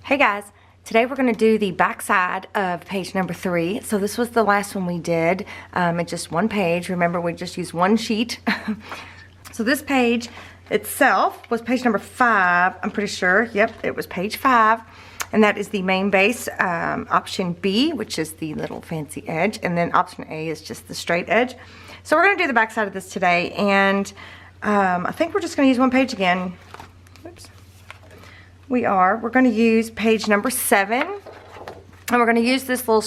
Hey guys, today we're going to do the back side of page number 3. So this was the last one we did. It's just one page. Remember, we just used one sheet. So this page itself was page number 5, I'm pretty sure. Yep, it was page 5. And that is the main base. Option B, which is the little fancy edge. And then option A is just the straight edge. So we're going to do the back side of this today. And I think we're just going to use one page again. Oops. We're going to use page number 7, and we're going to use this little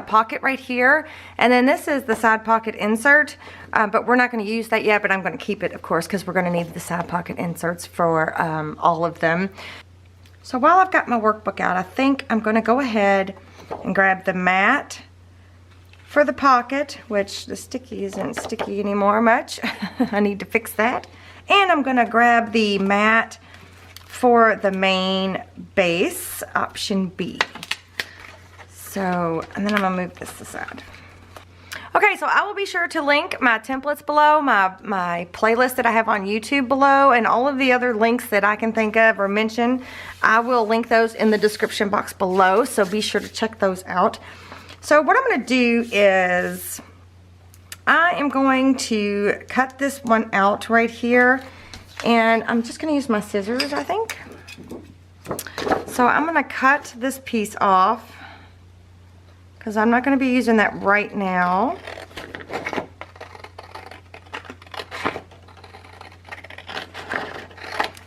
pocket right here, and then this is the side pocket insert, but we're not going to use that yet, but I'm going to keep it, of course, because we're going to need the side pocket inserts for all of them. So while I've got my workbook out, I think I'm going to go ahead and grab the mat for the pocket, which the sticky isn't sticky anymore much. I need to fix that. And I'm going to grab the mat for the main base, option B. So, and then I'm gonna move this aside. Okay, so I will be sure to link my templates below, my playlist that I have on YouTube below, and all of the other links that I can think of or mention. I will link those in the description box below, so be sure to check those out. So what I'm gonna do is, I am going to cut this one out right here. And I'm just going to use my scissors, I think. So I'm going to cut this piece off because I'm not going to be using that right now.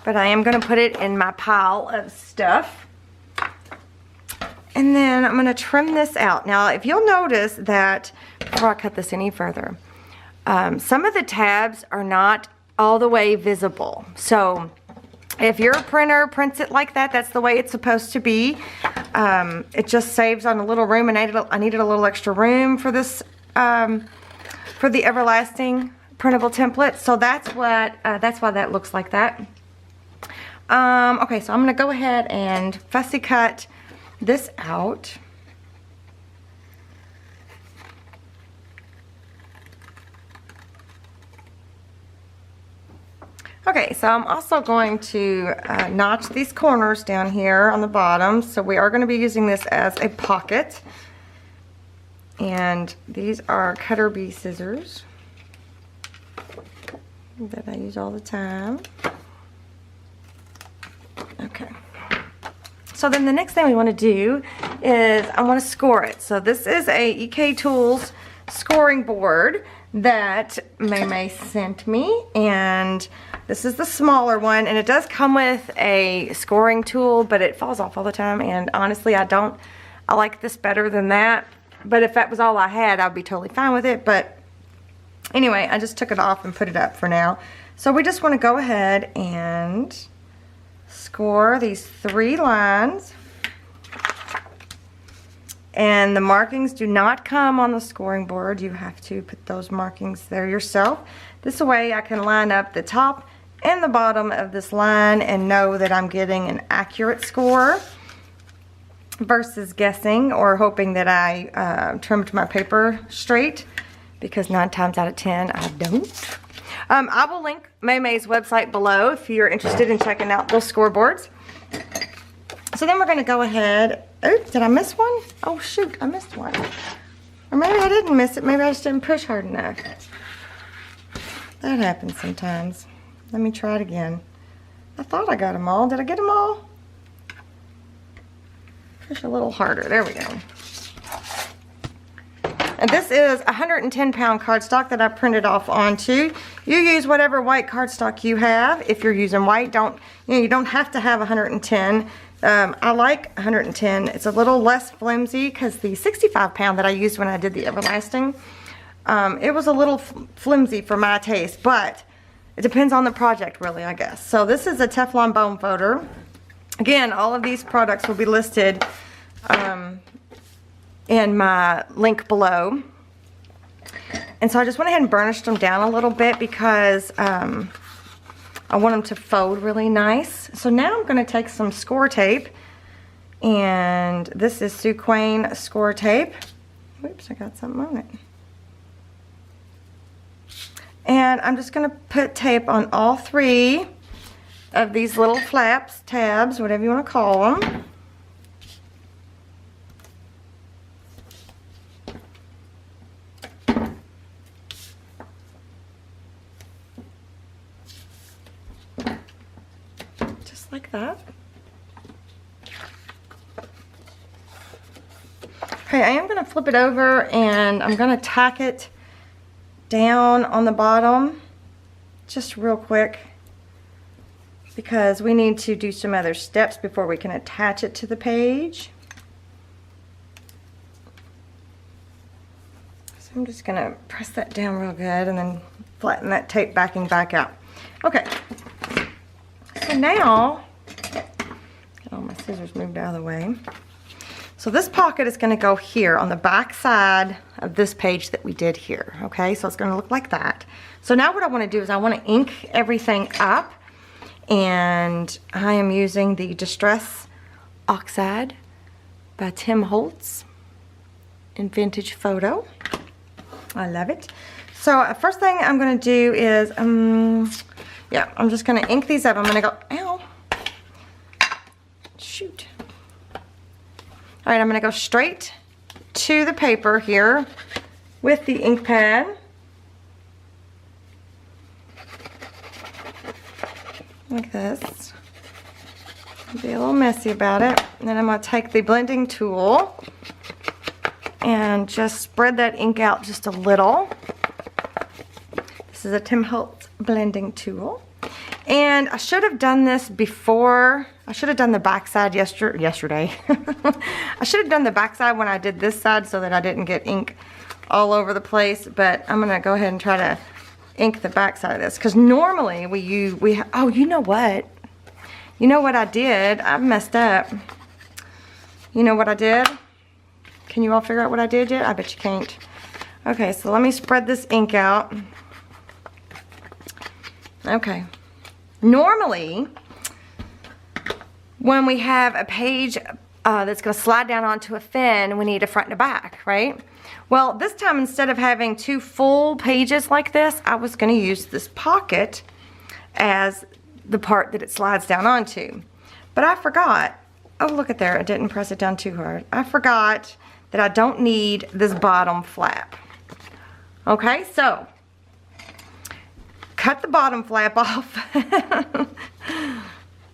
But I am going to put it in my pile of stuff. And then I'm going to trim this out. Now, if you'll notice that, before I cut this any further, some of the tabs are not all the way visible. So if your printer prints it like that, that's the way it's supposed to be. It just saves on a little room, and I needed a little extra room for this, for the everlasting printable template. So that's why that looks like that. Okay, so I'm gonna go ahead and fussy cut this out. Okay, so I'm also going to notch these corners down here on the bottom. So we are going to be using this as a pocket. And these are Cutter Bee scissors that I use all the time. Okay. So then the next thing we want to do is I want to score it. So this is a EK Tools scoring board that May sent me, and this is the smaller one, and it does come with a scoring tool, but it falls off all the time, and honestly I like this better than that. But if that was all I had, I'd be totally fine with it. But anyway, I just took it off and put it up for now. So we just want to go ahead and score these 3 lines. And the markings do not come on the scoring board. You have to put those markings there yourself. This way I can line up the top and the bottom of this line and know that I'm getting an accurate score versus guessing or hoping that I trimmed my paper straight, because 9 times out of 10 I don't. I will link May's website below if you're interested in checking out those scoreboards. So then we're going to go ahead. Oops, did I miss one? Oh shoot, I missed one. Or maybe I didn't miss it. Maybe I just didn't push hard enough. That happens sometimes. Let me try it again. I thought I got them all. Did I get them all? Push a little harder. There we go. And this is 110-pound cardstock that I printed off onto. You use whatever white cardstock you have. If you're using white, you don't have to have 110. I like 110. It's a little less flimsy because the 65-pound that I used when I did the everlasting, it was a little flimsy for my taste, but it depends on the project really, I guess. So this is a Teflon bone folder. Again, all of these products will be listed in my link below. And so I just went ahead and burnished them down a little bit because I want them to fold really nice. So now I'm going to take some score tape, and this is Sue Quain score tape. Whoops, I got something on it. And I'm just going to put tape on all 3 of these little flaps, tabs, whatever you want to call them. Okay, I am gonna flip it over and I'm gonna tack it down on the bottom just real quick because we need to do some other steps before we can attach it to the page. So I'm just gonna press that down real good and then flatten that tape backing back out. Okay, so now, get all my scissors moved out of the way. So this pocket is gonna go here on the back side of this page that we did here, okay? So it's gonna look like that. So now what I wanna do is I wanna ink everything up, and I am using the Distress Oxide by Tim Holtz in Vintage Photo. I love it. So first thing I'm gonna do is, yeah, I'm just gonna ink these up. I'm gonna go, ow, shoot. All right, I'm gonna go straight to the paper here with the ink pad. Like this. Be a little messy about it. And then I'm gonna take the blending tool and just spread that ink out just a little. This is a Tim Holtz blending tool. And I should have done this before. I should have done the back side yesterday. I should have done the back side when I did this side so that I didn't get ink all over the place. But I'm gonna go ahead and try to ink the back side of this because normally oh, you know what? You know what I did? I messed up. You know what I did? Can you all figure out what I did yet? I bet you can't. Okay, so let me spread this ink out. Okay. Normally, when we have a page that's going to slide down onto a fin, we need a front and a back, right? Well, this time, instead of having two full pages like this, I was going to use this pocket as the part that it slides down onto. But I forgot. Oh, look at there. I didn't press it down too hard. I forgot that I don't need this bottom flap. Okay, so cut the bottom flap off.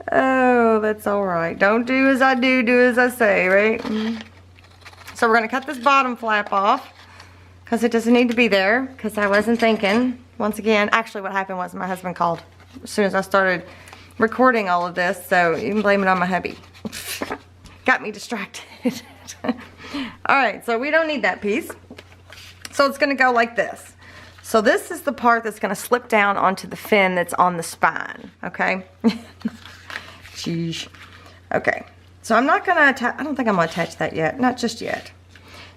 Oh, that's all right. Don't do as I do, do as I say, right? So we're gonna cut this bottom flap off because it doesn't need to be there because I wasn't thinking. Once again, actually what happened was my husband called as soon as I started recording all of this, so you can blame it on my hubby. Got me distracted. All right, so we don't need that piece. So it's gonna go like this. So this is the part that's gonna slip down onto the fin that's on the spine, okay? Sheesh. Okay, so I'm not gonna attach, I don't think I'm gonna attach that yet, not just yet.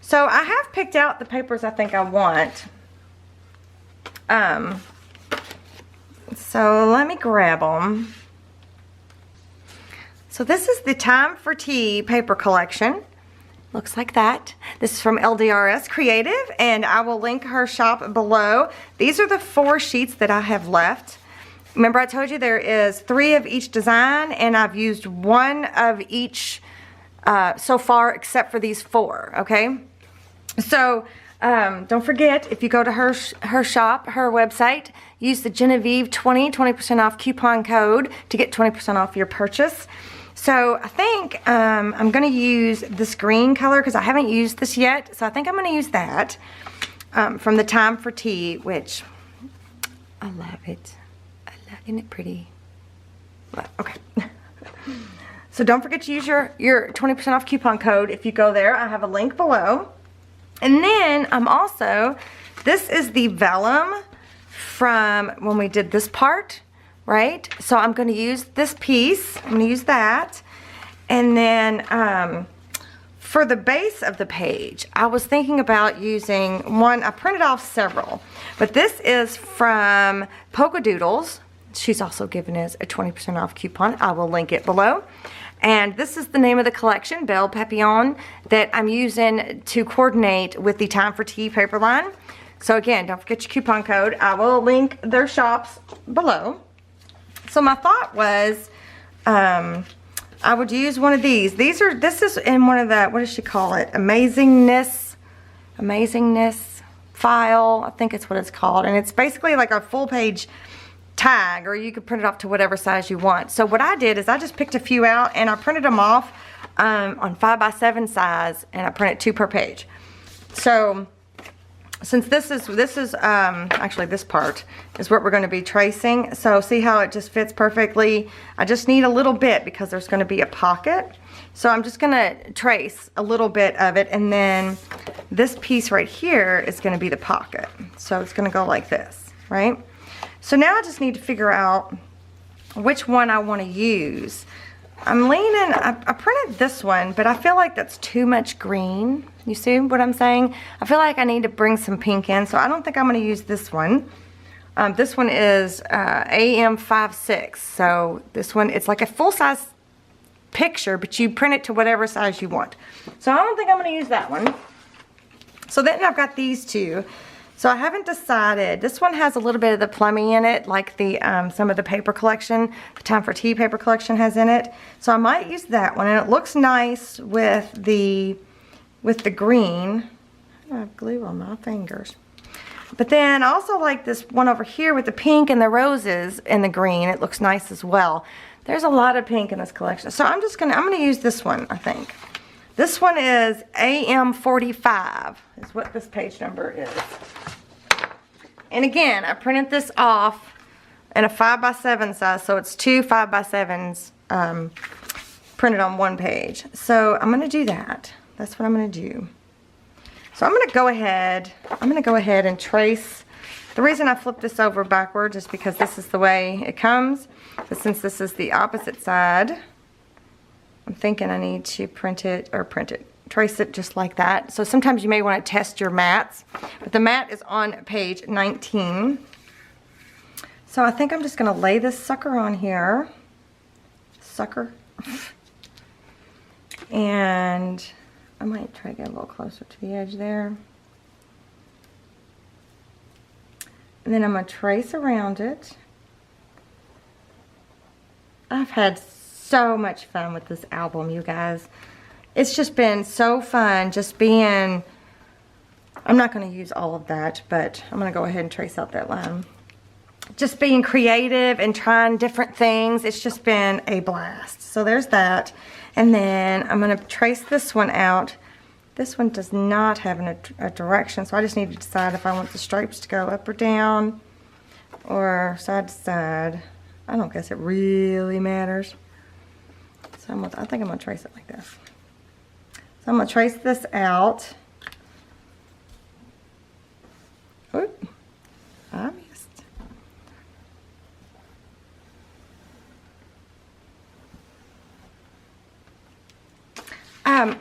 So I have picked out the papers I think I want. So let me grab them. So this is the Time for Tea paper collection. Looks like that. This is from LDRS Creative, and I will link her shop below. These are the 4 sheets that I have left. Remember I told you there is 3 of each design, and I've used 1 of each so far except for these 4, okay? So don't forget, if you go to her shop, her website, use the Genevieve 20% off coupon code to get 20% off your purchase. So I think I'm going to use this green color because I haven't used this yet. So I think I'm going to use that from the Time for Tea, which I love it. I love, isn't it pretty? Okay. So don't forget to use your 20% off coupon code if you go there. I have a link below. And then I'm also, this is the vellum from when we did this part. Right? So I'm going to use this piece. I'm going to use that. And then for the base of the page, I was thinking about using one. I printed off several. But this is from Polka Doodles. She's also given us a 20% off coupon. I will link it below. And this is the name of the collection, Belle Papillon, that I'm using to coordinate with the Time for Tea paper line. So again, don't forget your coupon code. I will link their shops below. So my thought was, I would use one of these. This is in one of the, what does she call it? Amazingness file, I think it's what it's called. And it's basically like a full page or you could print it off to whatever size you want. So what I did is I just picked a few out and I printed them off on 5x7 size, and I printed 2 per page. So since this is actually this part is what we're going to be tracing. So see how it just fits perfectly. I just need a little bit because there's going to be a pocket. So I'm just going to trace a little bit of it, and then this piece right here is going to be the pocket. So it's going to go like this, right? So now I just need to figure out which one I want to use. I'm leaning, I printed this one, but I feel like that's too much green. You see what I'm saying? I feel like I need to bring some pink in, so I don't think I'm going to use this one. This one is AM56, so this one, it's like a full-size picture, but you print it to whatever size you want. So I don't think I'm going to use that one. So then I've got these two. So I haven't decided. This one has a little bit of the plummy in it, like the some of the paper collection, the Time for Tea paper collection has in it. So I might use that one, and it looks nice with the green. I have glue on my fingers. But then I also like this one over here with the pink and the roses and the green. It looks nice as well. There's a lot of pink in this collection. So I'm gonna use this one, I think. This one is AM45 is what this page number is. And again, I printed this off in a 5x7 size, so it's 2 5x7s printed on 1 page. So I'm going to do that. That's what I'm going to do. So I'm going to go ahead and trace. The reason I flipped this over backwards is because this is the way it comes. But since this is the opposite side, I'm thinking I need to trace it just like that. So sometimes you may want to test your mats, but the mat is on page 19. So I think I'm just going to lay this sucker on here. And I might try to get a little closer to the edge there. And then I'm going to trace around it. I've had so much fun with this album, you guys. It's just been so fun just being, I'm not going to use all of that, but I'm going to go ahead and trace out that line. Just being creative and trying different things. It's just been a blast. So there's that. And then I'm going to trace this one out. This one does not have a direction, so I just need to decide if I want the stripes to go up or down or side to side. I don't guess it really matters. So I think I'm going to trace it like this. So I'm going to trace this out. Oop, I missed.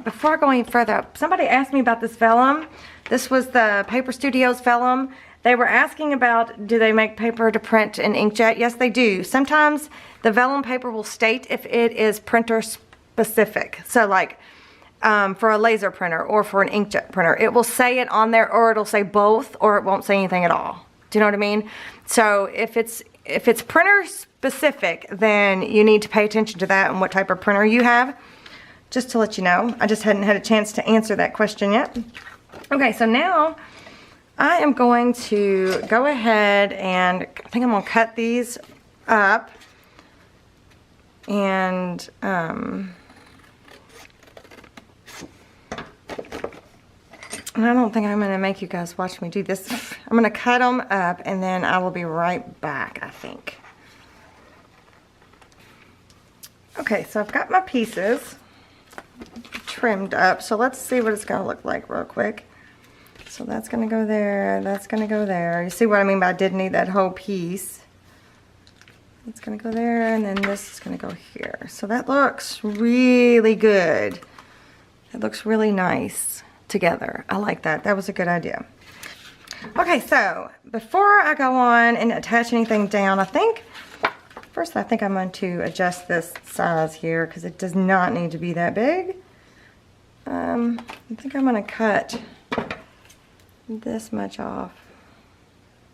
Before I go any further, somebody asked me about this vellum. This was the Paper Studios vellum. They were asking about, do they make paper to print in inkjet? Yes, they do. Sometimes the vellum paper will state if it is printer specific. So like, for a laser printer or for an inkjet printer, it will say it on there, or it'll say both, or it won't say anything at all. Do you know what I mean? So if it's printer specific, then you need to pay attention to that and what type of printer you have. Just to let you know, I just hadn't had a chance to answer that question yet. Okay, so now I am going to go ahead and I think I'm going to cut these up, and I don't think I'm going to make you guys watch me do this. I'm going to cut them up, and then I will be right back, I think. Okay, so I've got my pieces trimmed up, so let's see what it's going to look like real quick. So that's going to go there, that's going to go there. You see what I mean by I did need that whole piece. It's going to go there, and then this is going to go here. So that looks really good. It looks really nice together. I like that. That was a good idea. Okay, so before I go on and attach anything down, first I think I'm going to adjust this size here because it does not need to be that big. I think I'm going to cut this much off,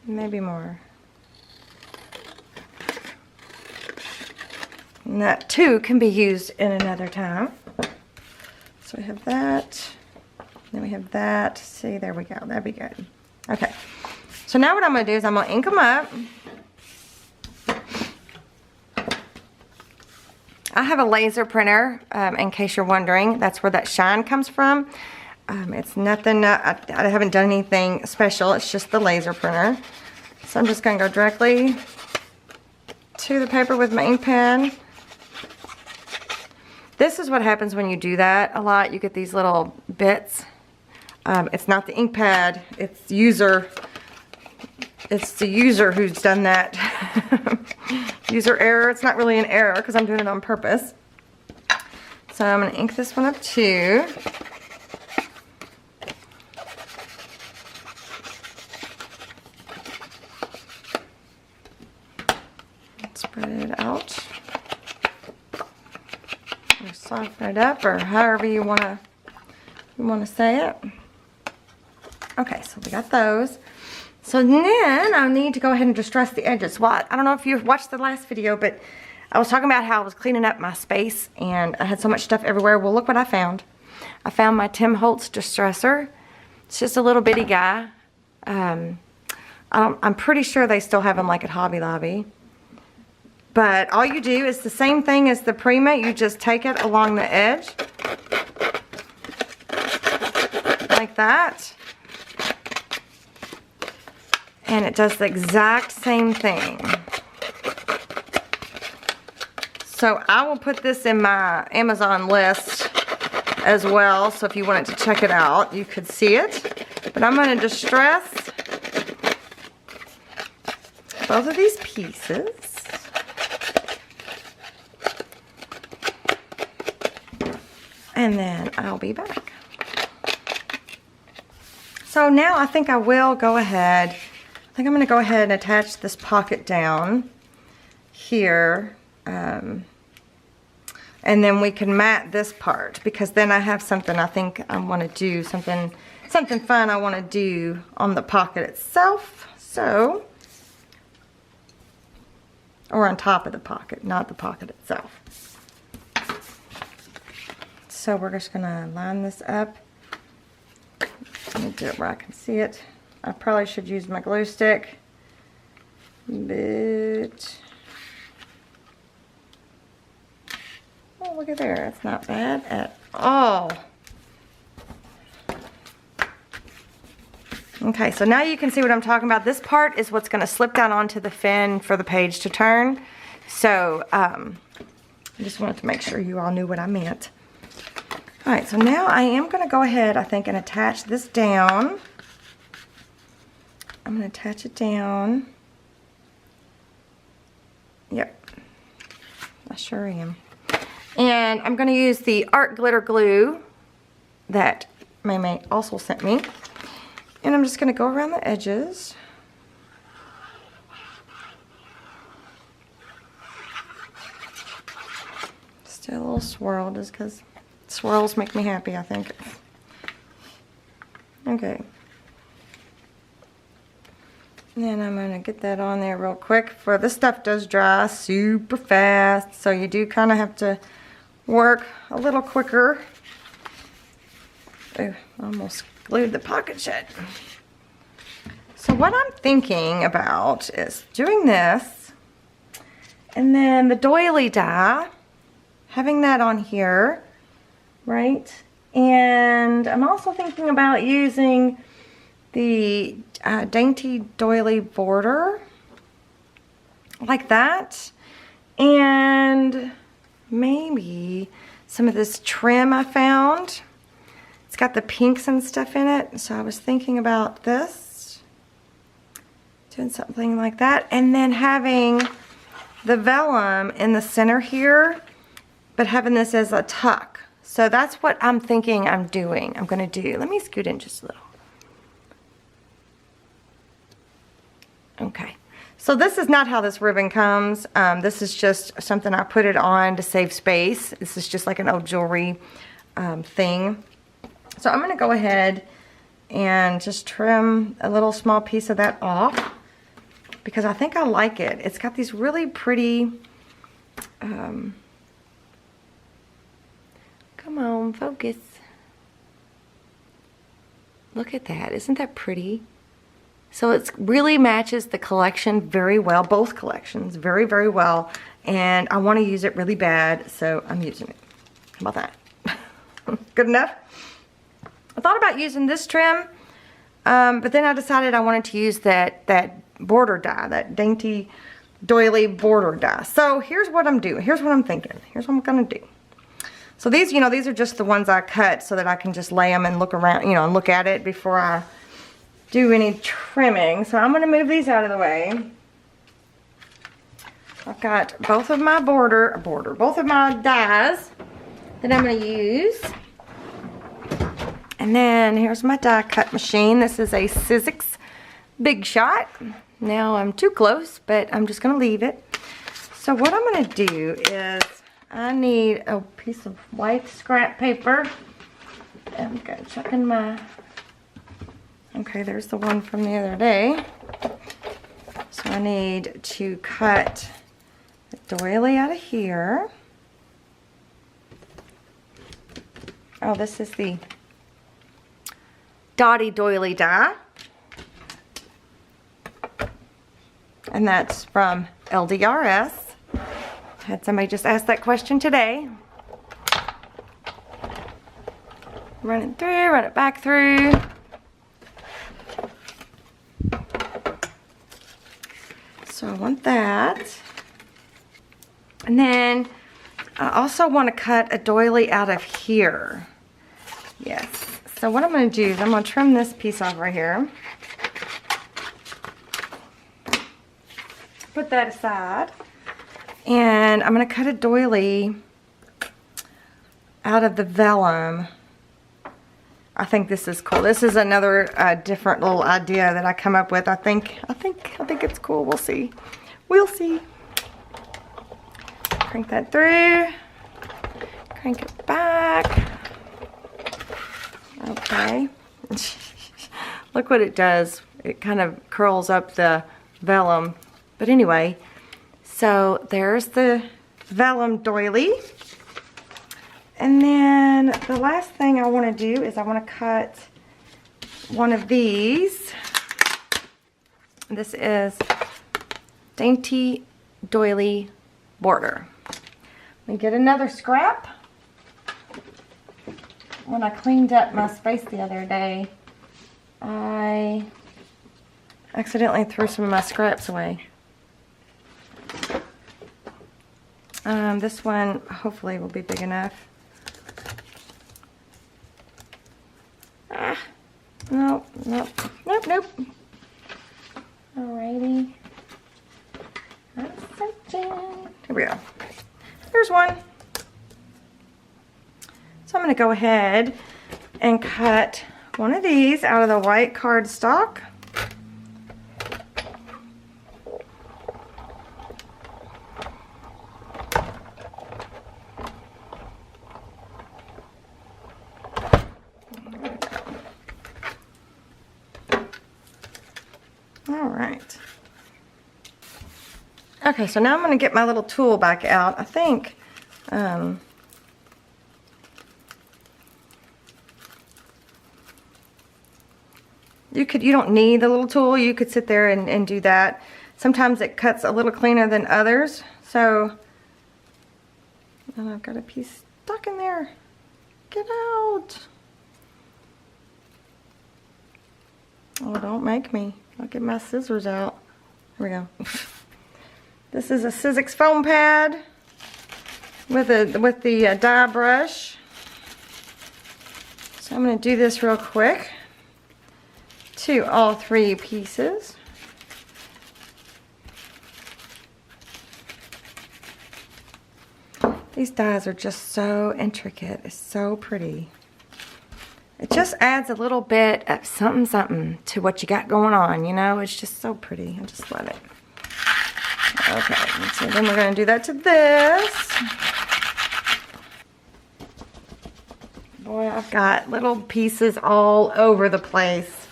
maybe more. And that too can be used in another time. So we have that, then we have that. See, there we go, that'd be good. Okay, so now what I'm going to do is I'm going to ink them up. I have a laser printer, in case you're wondering. That's where that shine comes from. It's nothing, I haven't done anything special. It's just the laser printer. So I'm just going to go directly to the paper with my ink pen. This is what happens when you do that a lot. You get these little bits. It's not the ink pad, it's the user who's done that. User error. It's not really an error because I'm doing it on purpose. So I'm going to ink this one up too. Spread it out. Or soften it up, or however you want to say it. Okay, so we got those. So then I need to go ahead and distress the edges. Well, I don't know if you watched the last video, but I was talking about how I was cleaning up my space and I had so much stuff everywhere. Well, look what I found. I found my Tim Holtz distresser. It's just a little bitty guy. I'm pretty sure they still have them like at Hobby Lobby. But all you do is the same thing as the Prima. You just take it along the edge. Like that. And it does the exact same thing. So I will put this in my Amazon list as well. So if you wanted to check it out, you could see it. But I'm going to distress both of these pieces. And then I'll be back. So now I think I will go ahead. I think I'm going to go ahead and attach this pocket down here. And then we can mat this part, because then I have something I think I want to do, something fun I want to do on the pocket itself. So, or on top of the pocket, not the pocket itself. So we're just going to line this up. Let me do it where I can see it. I probably should use my glue stick, but oh, look at there. That's not bad at all. Okay, so now you can see what I'm talking about. This part is what's going to slip down onto the fin for the page to turn. So I just wanted to make sure you all knew what I meant. All right, so now I am going to go ahead, I think, and attach this down. I'm going to attach it down. Yep, I sure am. And I'm going to use the art glitter glue that May also sent me. And I'm just going to go around the edges. Still a little swirl, just because swirls make me happy, I think. Okay. Then I'm going to get that on there real quick. For this stuff does dry super fast, so you do kind of have to work a little quicker. Oh, almost glued the pocket shut. So what I'm thinking about is doing this, and then the doily die, having that on here, right? And I'm also thinking about using the dainty doily border like that, and maybe some of this trim I found. It's got the pinks and stuff in it, so I was thinking about this, doing something like that, and then having the vellum in the center here, but having this as a tuck. So that's what I'm thinking I'm doing. I'm going to do. Let me scoot in just a little. Okay, so this is not how this ribbon comes. This is just something I put it on to save space. This is just like an old jewelry thing. So I'm going to go ahead and just trim a little small piece of that off, because I think I like it. It's got these really pretty, come on, focus. Look at that. Isn't that pretty? So it really matches the collection very well, both collections very, very well. and I want to use it really bad, so I'm using it. How about that? Good enough? I thought about using this trim, but then I decided I wanted to use that border die, that dainty doily border die. So here's what I'm doing. Here's what I'm thinking. Here's what I'm gonna do. So these, you know, these are just the ones I cut so that I can just lay them and look around, you know, and look at it before I do any trimming. So I'm gonna move these out of the way. I've got both of my both of my dies that I'm gonna use. And then here's my die cut machine. This is a Sizzix Big Shot. Now I'm too close, but I'm just gonna leave it. So what I'm gonna do is I need a piece of white scrap paper. I'm gonna check in my, okay, there's the one from the other day. So I need to cut the doily out of here. Oh, this is the Dottie Doily die. And that's from LDRS. Had somebody just ask that question today. Run it through, run it back through. So I want that. And then I also want to cut a doily out of here. Yes. So what I'm going to do is I'm going to trim this piece off right here. Put that aside. And I'm going to cut a doily out of the vellum. I think this is cool. This is another different little idea that I come up with. I think it's cool. We'll see. We'll see. Crank that through. Crank it back. Okay. Look what it does. It kind of curls up the vellum. But anyway, so there's the vellum doily. And then the last thing I want to do is I want to cut one of these. This is Dainty Doily Border. Let me get another scrap. When I cleaned up my space the other day, I accidentally threw some of my scraps away. This one hopefully will be big enough. Nope. Alrighty. I'm searching. Here we go. There's one. So I'm going to go ahead and cut one of these out of the white cardstock. Alright. Okay, so now I'm going to get my little tool back out. I think you don't need the little tool. You could sit there and do that. Sometimes it cuts a little cleaner than others. So, and I've got a piece stuck in there. Get out. Oh, don't make me. I'll get my scissors out. Here we go. This is a Sizzix foam pad with the die brush. So I'm going to do this real quick to all three pieces. These dies are just so intricate. It's so pretty. It just adds a little bit of something to what you got going on, you know? It's just so pretty. I just love it. Okay, so then we're going to do that to this. Boy, I've got little pieces all over the place.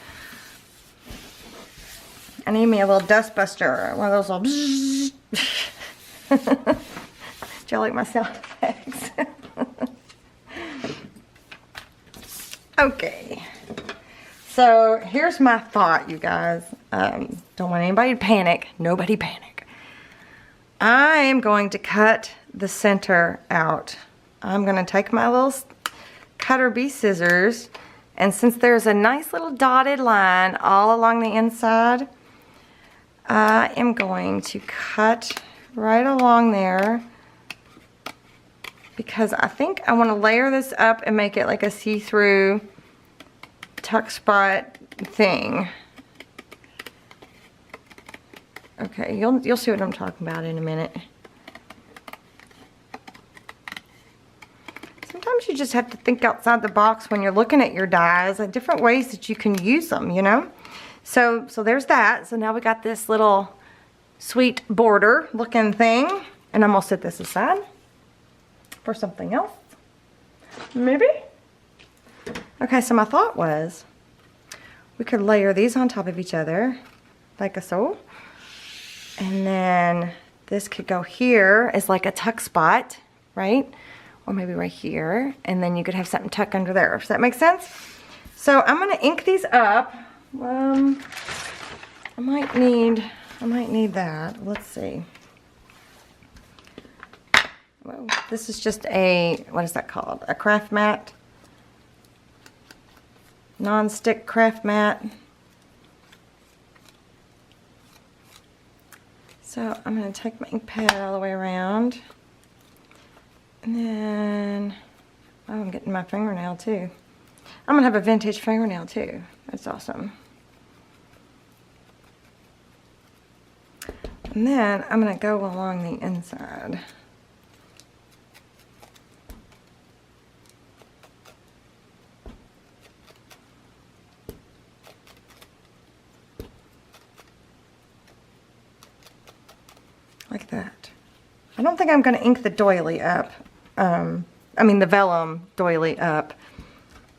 I need me a little dust buster. One of those little bzzz. Do you like my sound effects? Okay. So here's my thought, you guys. Don't want anybody to panic. Nobody panic. I am going to cut the center out. I'm going to take my little cutter bee scissors, and since there's a nice little dotted line all along the inside, I am going to cut right along there because I think I want to layer this up and make it like a see-through tuck spot thing. Okay, you'll see what I'm talking about in a minute. Sometimes you just have to think outside the box when you're looking at your dies, and different ways that you can use them, you know? So there's that. So now we got this little sweet border looking thing, and I'm gonna set this aside for something else, maybe? Okay, so my thought was we could layer these on top of each other, like so. And then this could go here as like a tuck spot, right? Or maybe right here. And then you could have something tucked under there. Does that make sense? So I'm gonna ink these up. I might need that. Let's see. Well, this is just a, what is that called? A craft mat. Non-stick craft mat. So I'm going to take my ink pad all the way around, and then, oh, I'm getting my fingernail too. I'm going to have a vintage fingernail too. That's awesome. And then I'm going to go along the inside. Like that. I don't think I'm going to ink the doily up. I mean the vellum doily up.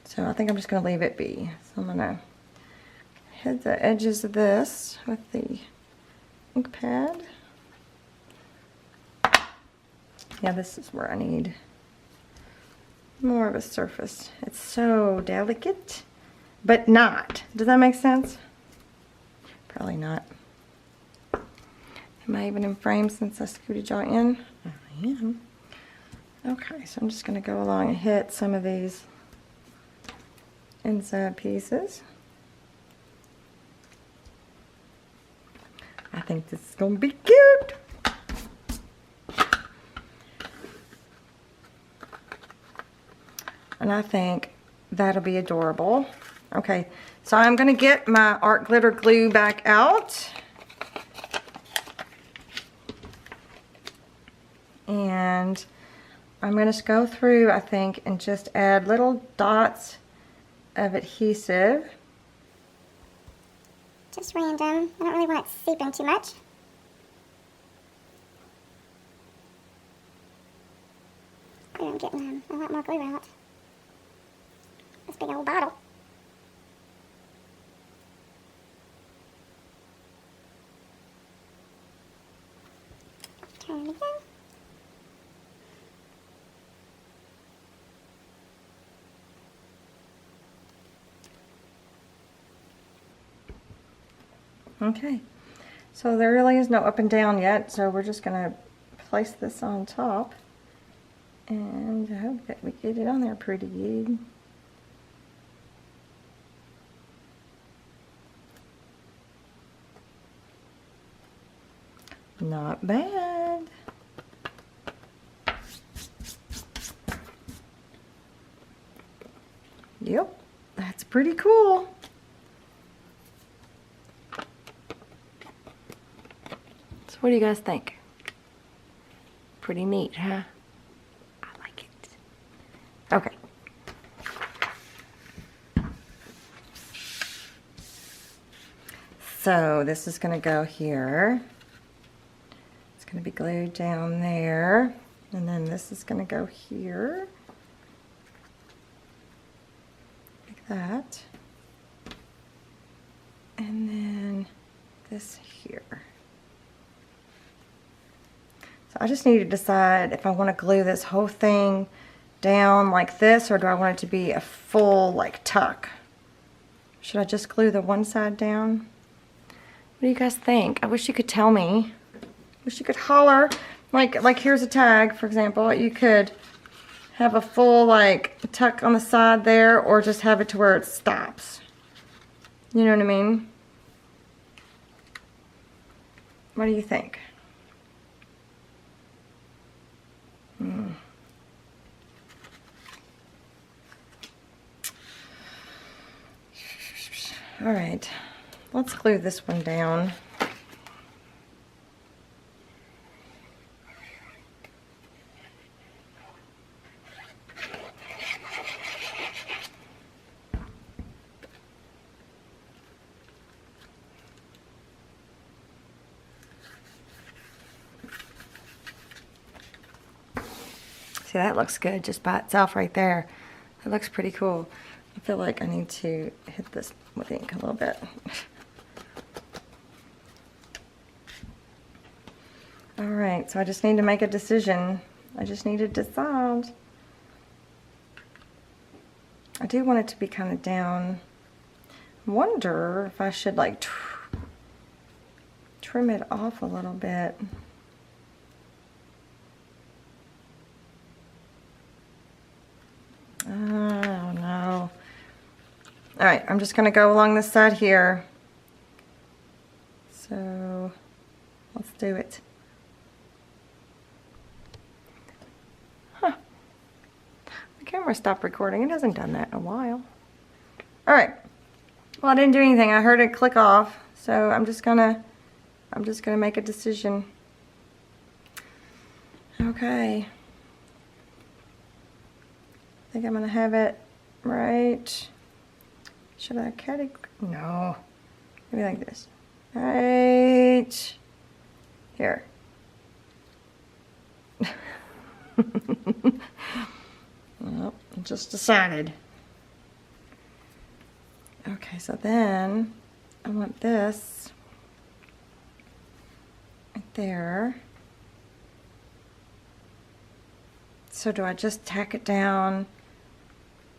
So I think I'm just going to leave it be. So I'm going to hit the edges of this with the ink pad. Yeah, this is where I need more of a surface. It's so delicate, but not. Does that make sense? Probably not. Am I even in frame since I scooted y'all in? I am. Okay, so I'm just going to go along and hit some of these inside pieces. I think this is going to be cute. And I think that'll be adorable. Okay, so I'm going to get my art glitter glue back out. And I'm going to go through, I think, and just add little dots of adhesive. Just random. I don't really want it seeping too much. Ooh, I'm getting a lot more glue out. This big old bottle. Turn it again. Okay, so there really is no up and down yet, so we're just going to place this on top, and I hope that we get it on there pretty good. Not bad. Yep, that's pretty cool. So what do you guys think? Pretty neat, huh? I like it. Okay. So this is going to go here. It's going to be glued down there. And then this is going to go here. Like that. And then this here. So I just need to decide if I want to glue this whole thing down like this, or do I want it to be a full like tuck? Should I just glue the one side down? What do you guys think? I wish you could tell me. Wish you could holler, like here's a tag, for example. You could have a full like tuck on the side there, or just have it to where it stops. You know what I mean? What do you think? All right, let's glue this one down. See, that looks good just by itself right there. That looks pretty cool. I feel like I need to hit this with ink a little bit. All right, so I just need to make a decision. I just need to decide. I do want it to be kind of down. I wonder if I should like trim it off a little bit. I don't know. All right, I'm just going to go along this side here. So let's do it. Huh. The camera stopped recording. It hasn't done that in a while. All right. Well, I didn't do anything. I heard it click off. So I'm just gonna make a decision. Okay. I think I'm gonna have it right. Should I cut it? No. Maybe like this. Right here. Well, I just decided. Okay, so then I want this right there. So do I just tack it down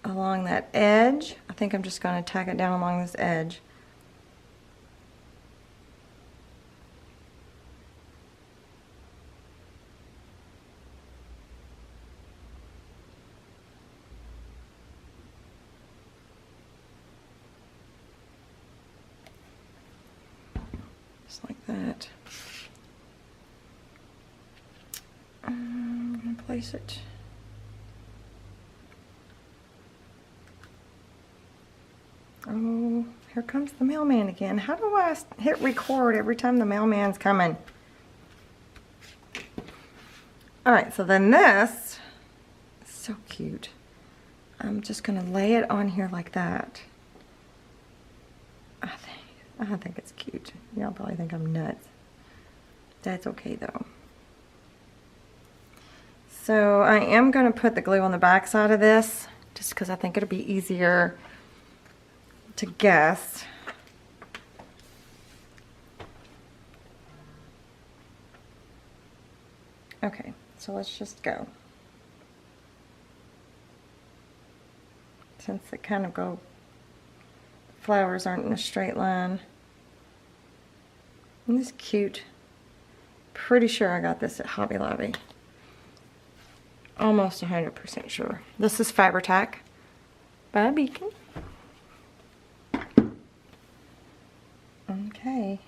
along that edge? I think I'm just going to tack it down along this edge. Just like that. I'm going to place it. Oh, here comes the mailman again. How do I hit record every time the mailman's coming? Alright, so then this is so cute. I'm just going to lay it on here like that. I think it's cute. Y'all probably think I'm nuts. That's okay though. So I am going to put the glue on the back side of this just because I think it'll be easier to guess. Okay, so let's just go. Since it kind of flowers aren't in a straight line. Isn't this cute? Pretty sure I got this at Hobby Lobby. Almost 100% sure. This is Fabri-Tac by Beacon. Okay.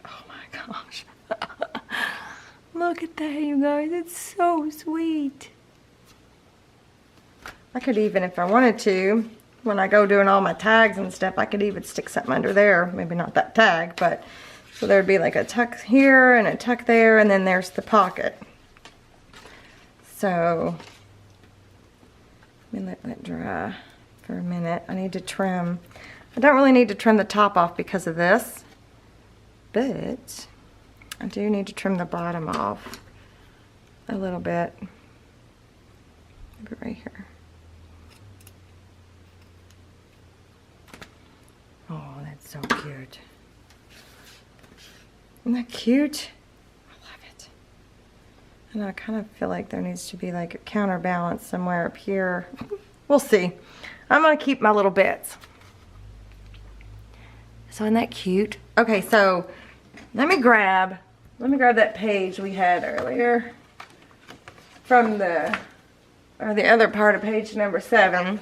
Oh my gosh. Look at that, you guys. It's so sweet. I could even, if I wanted to, when I go doing all my tags and stuff, I could even stick something under there. Maybe not that tag, but so there'd be like a tuck here and a tuck there, and then there's the pocket. So let me let that dry for a minute. I need to trim. I don't really need to trim the top off because of this, but I do need to trim the bottom off a little bit. Maybe right here. so cute. Isn't that cute? I love it. And I kind of feel like there needs to be like a counterbalance somewhere up here. We'll see. I'm going to keep my little bits. So isn't that cute? Okay, so let me grab that page we had earlier from the other part of page number 7.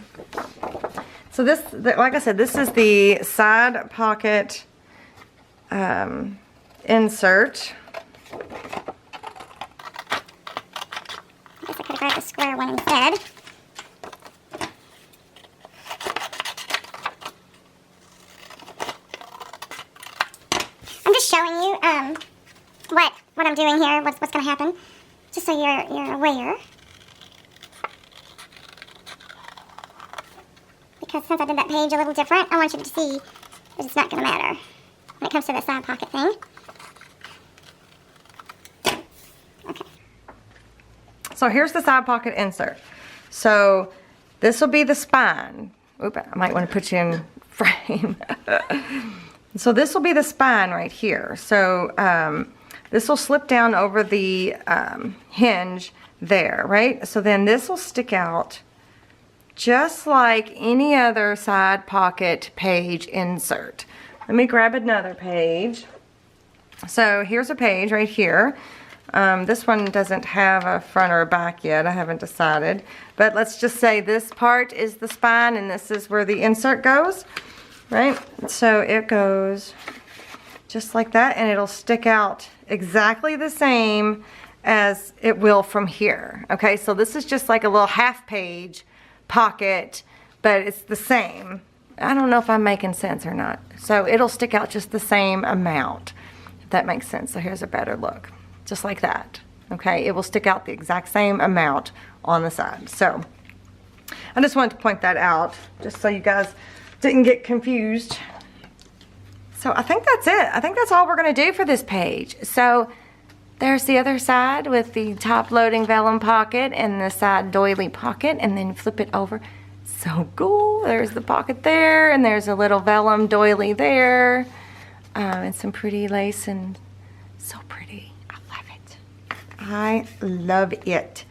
So this, like I said, this is the side pocket insert. I guess I could have grabbed the square one instead. I'm just showing you what I'm doing here, what's going to happen, just so you're aware. Because since I did that page a little different, I want you to see that it's not going to matter when it comes to the side pocket thing. Okay. So here's the side pocket insert. So this will be the spine. Oop, I might want to put you in frame. So this will be the spine right here. So this will slip down over the hinge there, right? So then this will stick out just like any other side pocket page insert. Let me grab another page. So here's a page right here. This one doesn't have a front or a back yet. I haven't decided. But let's just say this part is the spine and this is where the insert goes, right? So it goes just like that, and it'll stick out exactly the same as it will from here. Okay, so this is just like a little half page pocket, but it's the same. I don't know if I'm making sense or not. So it'll stick out just the same amount, if that makes sense. So here's a better look, just like that. Okay, it will stick out the exact same amount on the side. So I just wanted to point that out, just so you guys didn't get confused. So I think that's it. I think that's all we're gonna do for this page. So there's the other side with the top loading vellum pocket and the side doily pocket, and then flip it over. So cool. There's the pocket there, and there's a little vellum doily there, and some pretty lace, and so pretty. I love it. I love it.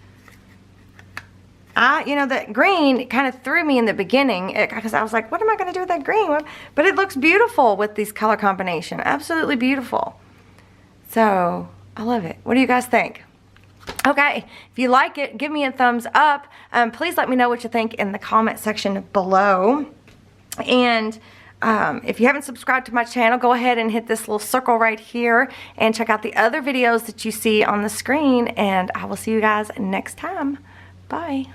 You know, that green kind of threw me in the beginning because I was like, what am I going to do with that green? But it looks beautiful with these color combination. Absolutely beautiful. So I love it. What do you guys think? Okay, if you like it, give me a thumbs up. Please let me know what you think in the comment section below. And if you haven't subscribed to my channel, go ahead and hit this little circle right here and check out the other videos that you see on the screen. And I will see you guys next time. Bye.